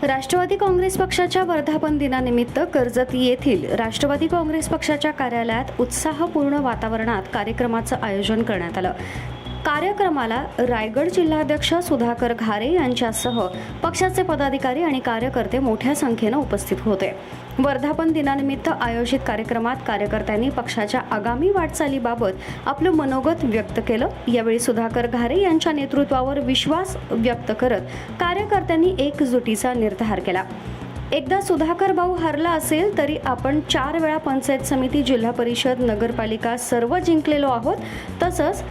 राष्ट्रवादी काँग्रेस पक्षाच्या वर्धापन दिनानिमित्त कर्जत येथील राष्ट्रवादी काँग्रेस पक्षाच्या कार्यालयात उत्साहपूर्ण वातावरणात कार्यक्रमाचं आयोजन करण्यात आलं। कार्यक्रमाला रायगड जिल्हाध्यक्ष सुधाकर घारे यांच्यासह पक्षाचे पदाधिकारी आणि कार्यकर्ते मोठ्या संख्येने उपस्थित होते। वर्धापन दिनानिमित्त आयोजित कार्यक्रमात कार्यकर्त्यांनी पक्षाच्या आगामी वाटचालीबाबत आपलं मनोगत व्यक्त केलं। यावेळी सुधाकर घारे यांच्या नेतृत्वावर विश्वास व्यक्त करत कार्यकर्त्यांनी एकजुटीचा निर्धार केला। एकदा सुधाकर भाऊ हरला असेल तरी आपण 4 वेळा पंचायत समिती, जिल्हा परिषद, नगरपालिका सर्व जिंकलेलो आहोत। तसंच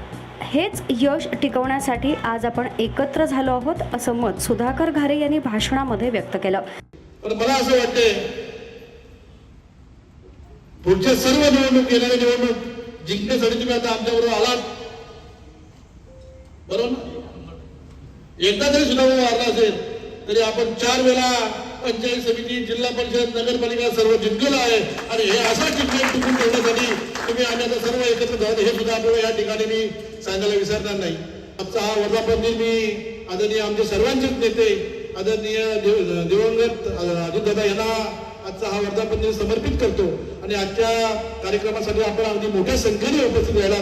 हेच यश टिकवण्यासाठी आज आपण एकत्र झालो आहोत, असं मत सुधाकर घारे यांनी भाषणामध्ये व्यक्त केलं। पण मला असं वाटतंय पुढच्या सर्व येणाऱ्या निवडणूक जिंकण्यासाठी तुम्ही आता आमच्याबरोबर आलात, बरोबर। एकदा जरी सुधाकर हरला असेल तरी आपण 4 वेळा पंचायत समिती, जिल्हा परिषद, नगरपालिका सर्व जिंकलेलं आहे आणि हे असं जिंकून टिकून ठेवण्यासाठी तुम्ही आम्ही आता सर्व एकत्र झालो, हे सुद्धा आपल्याला या ठिकाणी मी सांगायला विसरणार नाही। आजचा हा वर्धापन दिन मी आदरणीय आमचे सर्वांचेच नेते आदरणीय दिवंगत अजितदादा यांना आजचा हा वर्धापन दिन समर्पित करतो आणि आजच्या कार्यक्रमासाठी आपण अगदी मोठ्या संख्येने उपस्थित राहिला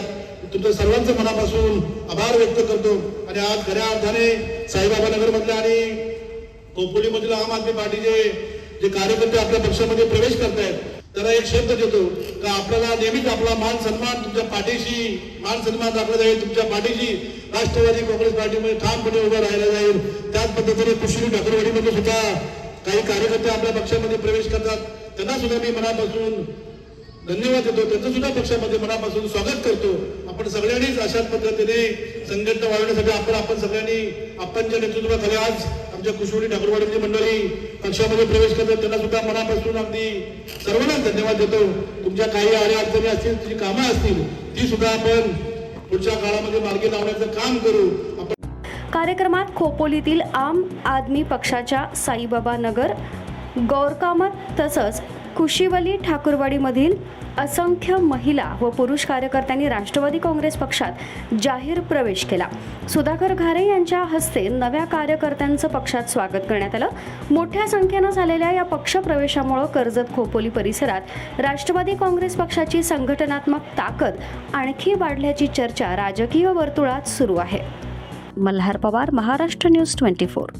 तुमच्या सर्वांचं मनापासून आभार व्यक्त करतो। आणि आज खऱ्या अर्थाने साईबाबा नगर मधल्या आणि खोपोलीमधील आम आदमी पार्टीचे जे कार्यकर्ते आपल्या पक्षामध्ये प्रवेश करतायत त्याला एक शब्द देतो का आपल्याला नेहमीच आपला मान सन्मान तुमच्या पाठीशी मान सन्मान दाखवला जाईल, तुमच्या पाठीशी राष्ट्रवादी काँग्रेस पार्टीमध्ये ठामपणे उभं राहिला जाईल। त्याच पद्धतीने कुशली ठाकरवाडीमध्ये सुद्धा काही कार्यकर्ते आपल्या पक्षामध्ये प्रवेश करतात, त्यांना सुद्धा मी मनापासून धन्यवाद देतो, त्यांचं सुद्धा पक्षामध्ये मनापासून स्वागत करतो। आपण सगळ्यांनीच अशाच पद्धतीने संघटना वाढवण्यासाठी आपण सगळ्यांनी आपणच्या नेतृत्वाखाली आज आमच्या कुशली ठाकरवाडीची मंडळी पक्षामध्ये प्रवेश करतात, त्यांना सुद्धा मनापासून अगदी सर्वांना धन्यवाद देतो। तुमच्या काही अडचणी असतील, जी कामं असतील ती सुद्धा आपण पुढच्या काळामध्ये मार्गी लावण्याचं काम करू। कार्यक्रमात खोपोलीतील आम आदमी पक्षाच्या साईबाबा नगर, गौरकामत तसंच कुशिवली ठाकरवाडीमधील असंख्य महिला व पुरुष कार्यकर्त्यांनी राष्ट्रवादी काँग्रेस पक्षात जाहीर प्रवेश केला। सुधाकर घारे यांच्या हस्ते नव्या कार्यकर्त्यांचं पक्षात स्वागत करण्यात आलं। मोठ्या संख्येनं झालेल्या या पक्ष प्रवेशामुळे कर्जत खोपोली परिसरात राष्ट्रवादी काँग्रेस पक्षाची संघटनात्मक ताकद आणखी वाढल्याची चर्चा राजकीय वर्तुळात सुरू आहे। मल्हार पवार, महाराष्ट्र न्यूज 24।